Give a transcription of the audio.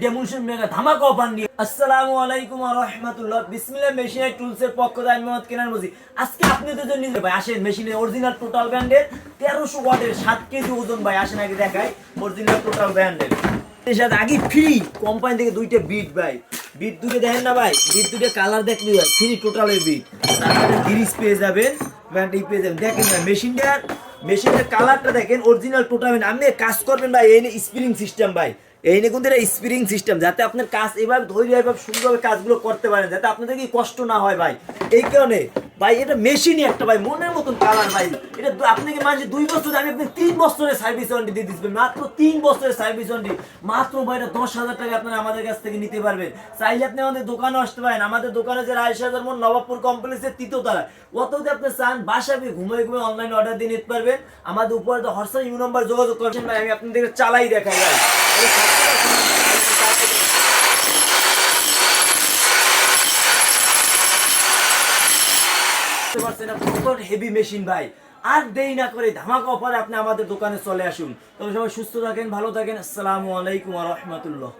Demonstration mega ধামাকা offer নিয়ে। আসসালামু আলাইকুম ওয়া রাহমাতুল্লাহ। বিসমিল্লাহ মেশিনারি টুলসের পক্ষ থেকে আমি মোহাম্মদ কেনান বলছি। আজকে আপনাদের জন্য নিয়ে ভাই আসেন মেশিনের অরিজিনাল টোটাল ব্র্যান্ডের 1300 ওয়াটের 7 কেজি ওজন ভাই আসেন আগে দেখাই অরিজিনাল টোটাল ব্র্যান্ডের। এর সাথে আগে ফ্রি কোম্পানি থেকে দুইটা বিট ভাই, বিট দুটো দেখেন না ভাই, বিট দুটো কালার দেখলি ভাই ফ্রি টোটালের বিট। তারপরে গিরিস পেয়ে যাবেন, ব্র্যান্ড পেয়ে যাবেন। দেখেন না মেশিনের কালারটা দেখেন অরিজিনাল টোটাল। আপনি কাজ করবেন ভাই এই স্প্রিং সিস্টেম ভাই, এই নিয়ে কিন্তু এটা স্প্রিং সিস্টেম, যাতে আপনার কাজ এভাবে ধৈর্য এভাবে সুন্দরভাবে কাজগুলো করতে পারেন, যাতে আপনাদের কি কষ্ট না হয় ভাই। এই কারণে ভাই এটা মেশিনই একটা ভাই মনের মতন কালার ভাই। এটা আপনাকে মাঝে 2 বছর আমি আপনি 3 বছরের সার্ভিস ওয়ারেন্টি দিয়ে দিচ্ছি, মাত্র 3 বছরের সার্ভিস ওয়ারেন্টি। মাত্র ভাই এটা 10,000 টাকা আপনারা আমাদের কাছ থেকে নিতে পারবেন। চাইলে আপনি আমাদের দোকানে আসতে পারেন। আমাদের দোকানে যে রায়শাজার মোড় নবাবপুর কমপ্লেক্সের 3য় তলা, অততে আপনি চান বাসায় ঘুমিয়ে অনলাইন অর্ডার দিয়ে নিতে পারবেন। আমাদের উপরে তো হোয়াটসঅ্যাপ ইউ নাম্বার যোগাযোগ করছেন ভাই, আমি আপনাদেরকে চালাই দেখাই ভাই। হেভি মেশিন ভাই। আর দেরি না করে ধামাকা অফারে আপনি আমাদের দোকানে চলে আসুন। তবে সবাই সুস্থ থাকেন, ভালো থাকেন। আসসালামু আলাইকুম ওয়া রাহমাতুল্লাহ।